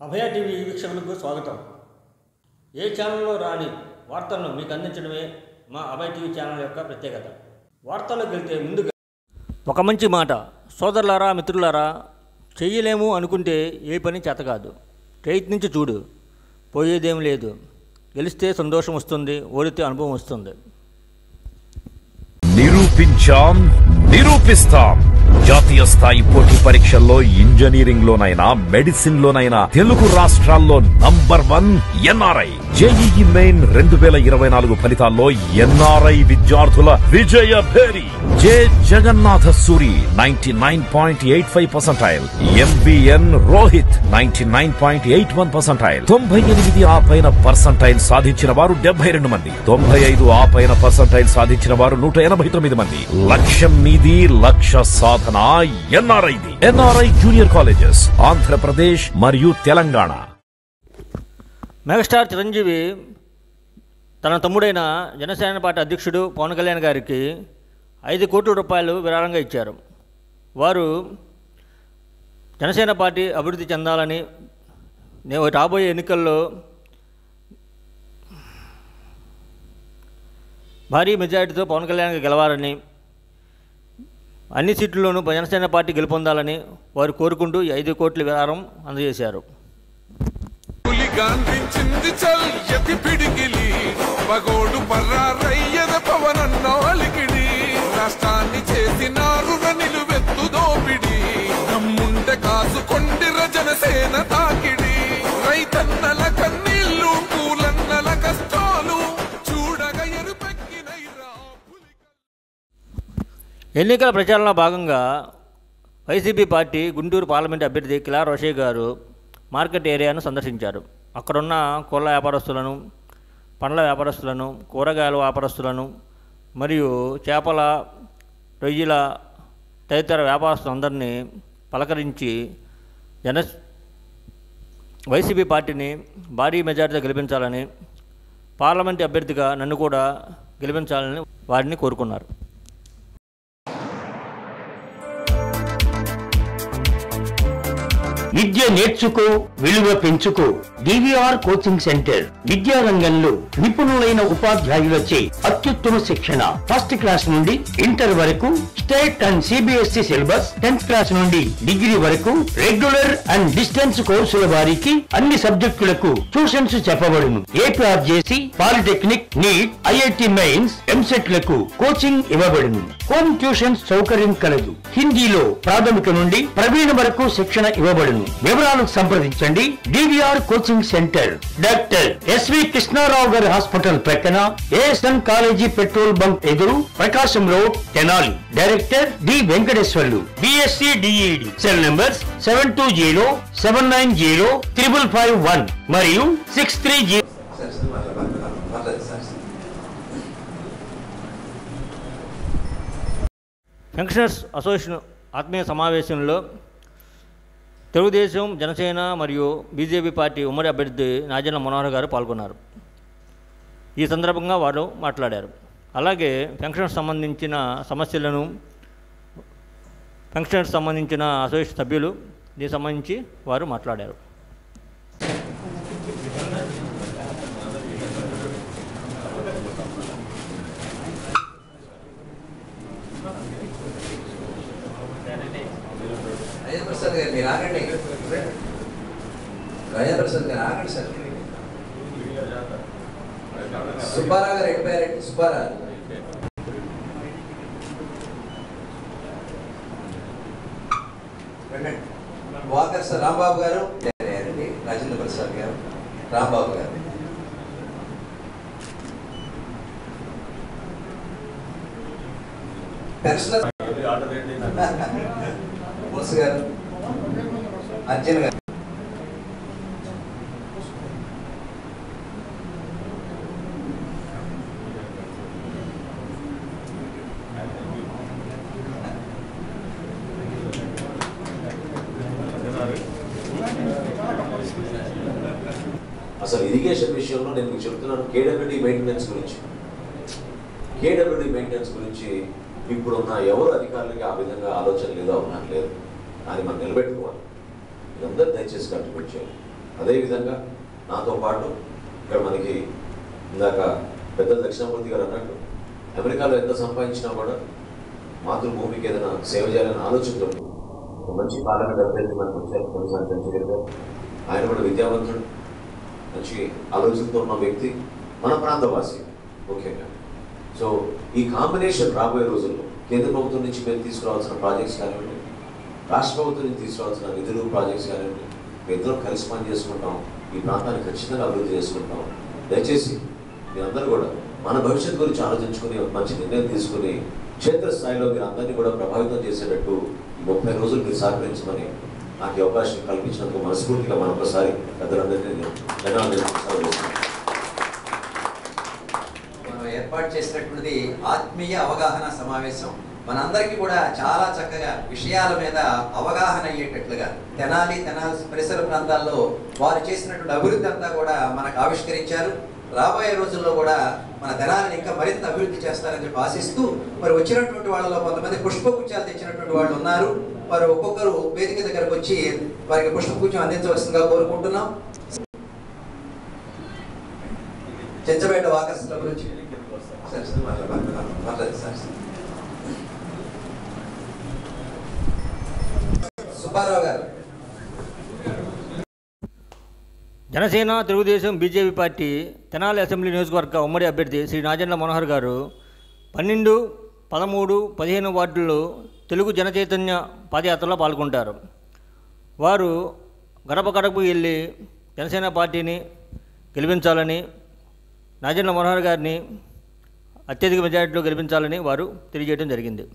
అభయ TV వీక్షకులకు స్వాగతం. ఏ ఛానల్లో రాని వార్తలను మీకు అందించడమే మా అభయ టీవీ ఛానల్ యొక్క ప్రత్యేకత. వార్తల్లోకి వెళ్తే ముందుగా ఒక మంచి మాట. సోదరులారా, మిత్రులారా, చెయ్యలేము అనుకుంటే ఏ పని చేత కాదు. ప్రయత్నించి చూడు, పోయేదేం లేదు. గెలిస్తే సంతోషం వస్తుంది, ఓడితే అనుభవం వస్తుంది. నిరూపిస్తాం. జాతీయ స్థాయి పోటీ పరీక్షల్లో ఇంజనీరింగ్ లోనైనా మెడిసిన్ లోనైనా తెలుగు రాష్ట్రాల్లో నంబర్ 1 ఎన్ఆర్ఐ. జేఈఈ మెయిన్ 2024 ఫలితాల్లో ఎన్ఆర్ఐ విద్యార్థుల విజయ భేరి. జె జగన్నాథ సూరి 99.85%, ఎంబిఎన్ రోహిత్ 99.81%, 98 ఆ పైన పర్సంటైల్ సాధించిన వారు 72 మంది, 95 ఆ పైన పర్సంటైల్ సాధించిన వారు 189 మంది. లక్ష్యం మీది, లక్ష్య సాధన ఎన్ఆర్ఐది. ఎన్ఆర్ఐ జూనియర్ కాలేజెస్ ఆంధ్రప్రదేశ్ మరియు తెలంగాణ. మెగాస్టార్ చిరంజీవి తన తమ్ముడైన జనసేన పార్టీ అధ్యక్షుడు పవన్ కళ్యాణ్ గారికి 5 కోట్ల రూపాయలు విరాళంగా ఇచ్చారు. వారు జనసేన పార్టీ అభివృద్ధి చెందాలని, రాబోయే ఎన్నికల్లో భారీ మెజారిటీతో పవన్ కళ్యాణ్ గెలవాలని, అన్ని సీట్లలోనూ జనసేన పార్టీ గెలుపొందాలని వారు కోరుకుంటూ 5 కోట్ల విరాళం అందజేశారు. రాష్ట్రాన్ని చేసినారు నిలువెత్తు దోపిడి, నమ్ముంటే కాసుకొండిర జనసేన తాకిడి. రైతన్నల కన్నీళ్లు, కూలన్నల కష్టాలు చూడగా ఎరుపెక్కినైరా. ఎన్నికల ప్రచారంలో భాగంగా వైసీపీ పార్టీ గుంటూరు పార్లమెంటు అభ్యర్థి కిలా రోషయ్య గారు మార్కెట్ ఏరియాను సందర్శించారు. అక్కడున్న కోళ్ళ వ్యాపారస్తులను, పండ్ల వ్యాపారస్తులను, కూరగాయల వ్యాపారస్తులను మరియు చేపల, రొయ్యల తదితర వ్యాపారస్తులందరినీ పలకరించి వైసీపీ పార్టీని భారీ మెజారిటీతో గెలిపించాలని, పార్లమెంటు అభ్యర్థిగా నన్ను కూడా గెలిపించాలని వారిని కోరుకున్నారు. విద్య నేర్చుకో, విలువ పెంచుకో. డివిఆర్ కోచింగ్ సెంటర్ విద్యారంగంలో నిపుణులైన ఉపాధ్యాయులచే అత్యుత్తమ శిక్షణ. ఫస్ట్ క్లాస్ నుండి ఇంటర్ వరకు state and CBSE syllabus, 10th class నుండి డిగ్రీ వరకు రెగ్యులర్ అండ్ డిస్టెన్స్ కోర్సుల వారికి అన్ని సబ్జెక్టులకు ట్యూషన్స్ చెప్పబడును. APRJC, polytechnic, NEET, IIT mains, EAMCET లకు కోచింగ్ ఇవ్వబడును. హోమ్ ట్యూషన్స్ సౌకర్యం కలదు. హిందీలో ప్రాథమిక నుండి ప్రవీణ వరకు శిక్షణ ఇవ్వబడును. వివరాలకు సంప్రదించండి. DVR coaching centre, doctor SV Krishnarao గారి హాస్పిటల్ ప్రక్కన, ఏఎస్ఎన్ కాలేజీ పెట్రోల్ బంక్ ఎదురు, Prakasam road, Tenali. Director D Venkateswarlu, BSc DEd. Cell numbers 720-790-5551 మరియు 630. పెన్షనర్స్ అసోసియేషన్ ఆత్మీయ సమావేశంలో తెలుగుదేశం, జనసేన మరియు బీజేపీ పార్టీ ఉమ్మడి అభ్యర్థి నాజెండ్ల మనోహర్ గారు పాల్గొన్నారు. ఈ సందర్భంగా వారు మాట్లాడారు. అలాగే పెన్షనర్స్ సంబంధించిన సమస్యలను, పెన్షనర్స్ సంబంధించిన అసోసియేషన్ సభ్యులు దీనికి సంబంధించి వారు మాట్లాడారు. ప్రసాద్ గారు మీరు ఆగండి, ప్రసాద్ గారు ఆగండి సార్. సుబ్బారావు గారు ఎడిపోయారండి. సుబ్బారావు వాకర్ సార్, రాంబాబు గారు తయారయ్యారండి. రాజేంద్ర ప్రసాద్ గారు, రాంబాబు గారు. పెన్షనర్ బోస్ గారు, అర్జున్ గారు. అసలు ఇరిగేషన్ విషయంలో నేను మీకు చెప్తున్నాను, కేడబ్ల్యూడి మెయింటెనెన్స్ గురించి ఇప్పుడున్న ఎవరు అధికారులకి ఆ విధంగా ఆలోచన లేదా ఉన్నట్లేదు. అది మనం నిలబెట్టుకోవాలి. మీరందరూ దయచేసి కంట్రిబ్యూట్ చేయాలి. అదేవిధంగా నాతో పాటు ఇక్కడ మనకి ఇందాక పెద్ద దక్షిణామూర్తి గారు అన్నట్టు అమెరికాలో ఎంత సంపాదించినా కూడా మాతృభూమికి ఏదైనా సేవ చేయాలని ఆలోచనతో ఒక మంచి పార్లమెంట్ అభ్యర్థి మనకు వచ్చారు కొన్నిసార్లు చంద్రశేఖర్. ఆయన కూడా విద్యావంతుడు, మంచి ఆలోచనతో ఉన్న వ్యక్తి, మన ప్రాంతవాసి ముఖ్యంగా. సో ఈ కాంబినేషన్ రాబోయే రోజుల్లో కేంద్ర ప్రభుత్వం నుంచి మేము తీసుకురావాల్సిన ప్రాజెక్ట్స్ కానివ్వండి, రాష్ట్ర ప్రభుత్వం నుంచి తీసుకురావాల్సిన నిధులు ప్రాజెక్ట్స్ కానివ్వండి, ఇద్దరం కలిసి పని చేసుకుంటాం. ఈ ప్రాంతాన్ని ఖచ్చితంగా అభివృద్ధి చేసుకుంటాం. దయచేసి మీరందరూ కూడా మన భవిష్యత్తు గురించి ఆలోచించుకుని మంచి నిర్ణయం తీసుకుని క్షేత్రస్థాయిలో మీరు అందరినీ కూడా ప్రభావితం చేసేటట్టు ఈ 30 రోజులు మీరు సహకరించమని నాకు ఈ అవకాశం కల్పించినందుకు మనస్ఫూర్తిగా మరొకసారి పెద్దలందరినీ ధన్యవాదాలు. మనం ఏర్పాటు చేసినటువంటిది ఆత్మీయ అవగాహన సమావేశం. మనందరికీ కూడా చాలా చక్కగా విషయాల మీద అవగాహన అయ్యేటట్లుగా తెనాలి పరిసర ప్రాంతాల్లో వారు చేసినటువంటి అభివృద్ధి అంతా కూడా మనకు ఆవిష్కరించారు. రాబోయే రోజుల్లో కూడా మన తెనాలిని ఇంకా మరింత అభివృద్ధి చేస్తారని చెప్పి ఆశిస్తూ, మరి వచ్చినటువంటి వాళ్ళలో కొంతమంది పుష్పగుచ్చాలు తెచ్చినటువంటి వాళ్ళు ఉన్నారు. వారు ఒక్కొక్కరు వేదిక దగ్గరకు వచ్చి వారికి పుష్పగుచ్చం అందించవలసిందిగా కోరుకుంటున్నాం. చెంచబేట వాకర్స్ క్లబ్ నుంచి సుబ్బారావు గారు. Janasena, Telugu Desam, BJP party Tenali assembly నియోజకవర్గ ఉమ్మడి అభ్యర్థి శ్రీ నాజండ్ల మనోహర్ గారు 12, 13, 15 వార్డుల్లో తెలుగు జనచైతన్య పాదయాత్రలో పాల్గొంటారు. వారు గడప గడపకు వెళ్ళి జనసేన పార్టీని గెలిపించాలని, నాజండ్ల మనోహర్ గారిని అత్యధిక మెజారిటీలో గెలిపించాలని వారు తెలియజేయడం జరిగింది.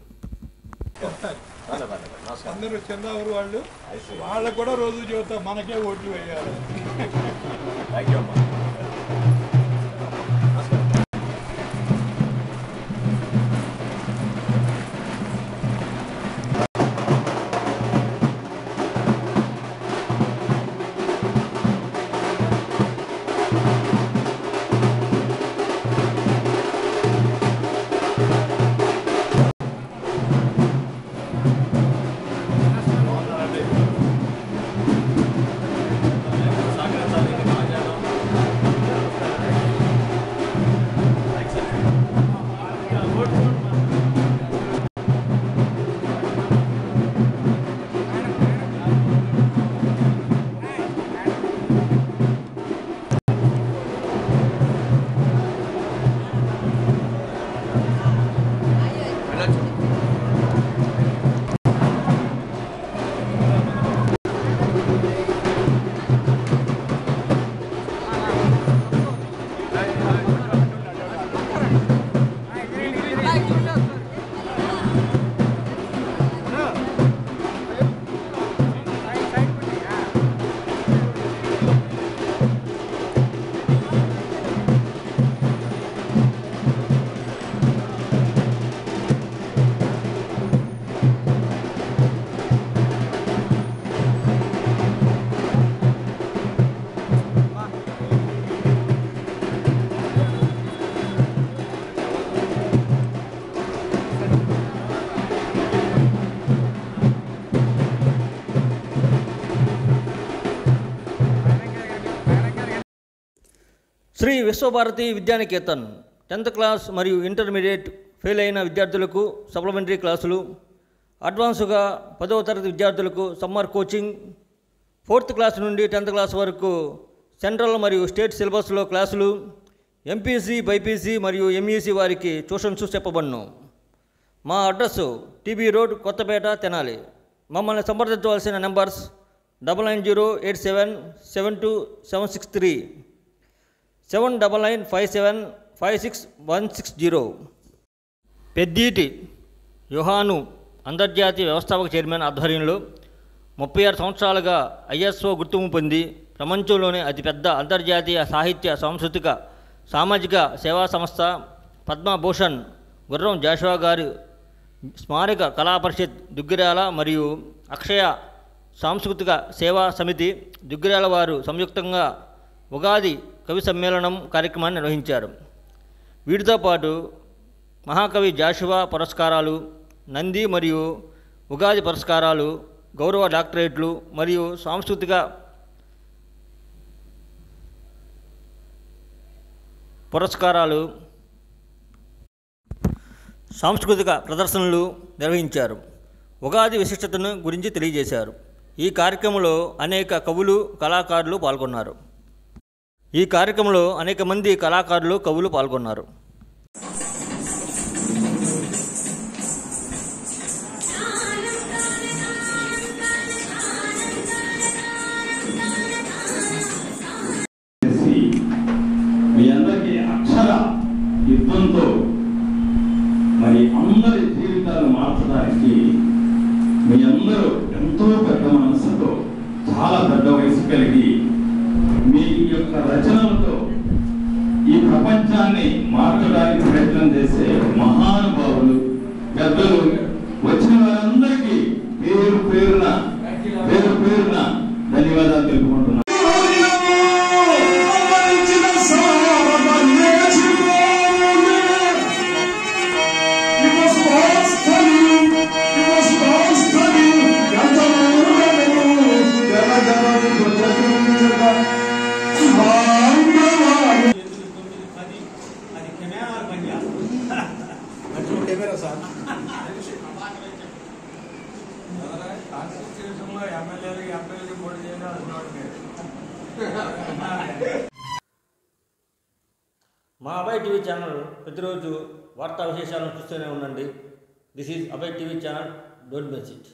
అందరూ చిన్నవారు వాళ్ళు, వాళ్ళకు కూడా రోజు చూద్దాం, మనకే ఓట్లు వేయాలి. శ్రీ విశ్వభారతి విద్యానికేతన్ 10th క్లాస్ మరియు ఇంటర్మీడియట్ ఫెయిల్ అయిన విద్యార్థులకు సప్లిమెంటరీ క్లాసులు, అడ్వాన్స్గా 10వ తరగతి విద్యార్థులకు సమ్మర్ కోచింగ్, 4th క్లాస్ నుండి 10th క్లాస్ వరకు సెంట్రల్ మరియు స్టేట్ సిలబస్లో క్లాసులు, ఎంపీసీ, బైపీసీ మరియు ఎంఈసీ వారికి ట్యూషన్స్ చెప్పబడును. మా address TB road, Kothapeta, Tenali. మమ్మల్ని సంప్రదించవలసిన నెంబర్స్ 9987727763, 7995756160. పెద్దీటి యోహాను అంతర్జాతీయ వ్యవస్థాపక చైర్మన్ ఆధ్వర్యంలో 36 సంవత్సరాలుగా ఐఎస్ఓ గుర్తింపు పొంది ప్రపంచంలోనే అతిపెద్ద అంతర్జాతీయ సాహిత్య, సాంస్కృతిక, సామాజిక సేవా సంస్థ పద్మభూషణ్ గుర్రం జాషువా గారి స్మారక కళా పరిషత్ దుగ్గిరాల మరియు అక్షయ సాంస్కృతిక సేవా సమితి దుగ్గిరాల వారు సంయుక్తంగా ఉగాది కవి సమ్మేళనం కార్యక్రమాన్ని నిర్వహించారు. వీటితో పాటు మహాకవి జాషువా పురస్కారాలు, నంది మరియు ఉగాది పురస్కారాలు, గౌరవ డాక్టరేట్లు మరియు సాంస్కృతిక పురస్కారాలు, సాంస్కృతిక ప్రదర్శనలు నిర్వహించారు. ఉగాది విశిష్టతను గురించి తెలియజేశారు. ఈ కార్యక్రమంలో అనేక కవులు, కళాకారులు పాల్గొన్నారు. మీ అందరికీ అక్షర యుద్ధంతో మరి అందరి జీవితాలు మార్చడానికి మీ అందరూ ఎంతో పెద్ద మనసుతో, చాలా పెద్ద వయసు కలిగి మీ యొక్క రచనలతో ఈ ప్రపంచాన్ని మార్చడానికి ప్రయత్నం చేసే మహానుభావులు, పెద్దలు, వచ్చిన వారందరికీ పేరు పేరున ధన్యవాదాలు తెలుపుకుంటున్నాను. మా అభయ్ టీవీ ఛానల్ ప్రతిరోజు వార్తా విశేషాలను చూస్తూనే ఉండండి. This is Abhay TV channel. Don't miss it.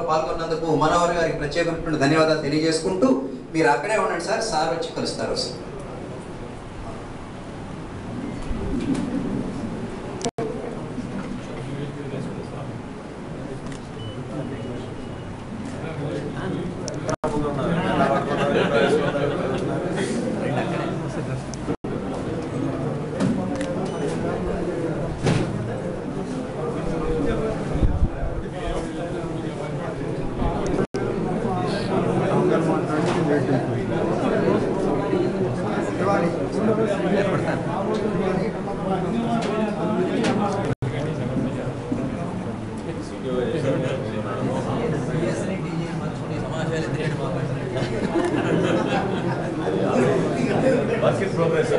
పాల్గొన్నందుకు మనోహర్ గారికి ప్రత్యేకమైనటువంటి ధన్యవాదాలు తెలియజేసుకుంటూ మీరు అక్కడే ఉండండి సార్, సార్ వచ్చి కలుస్తారు సార్. Work in progress.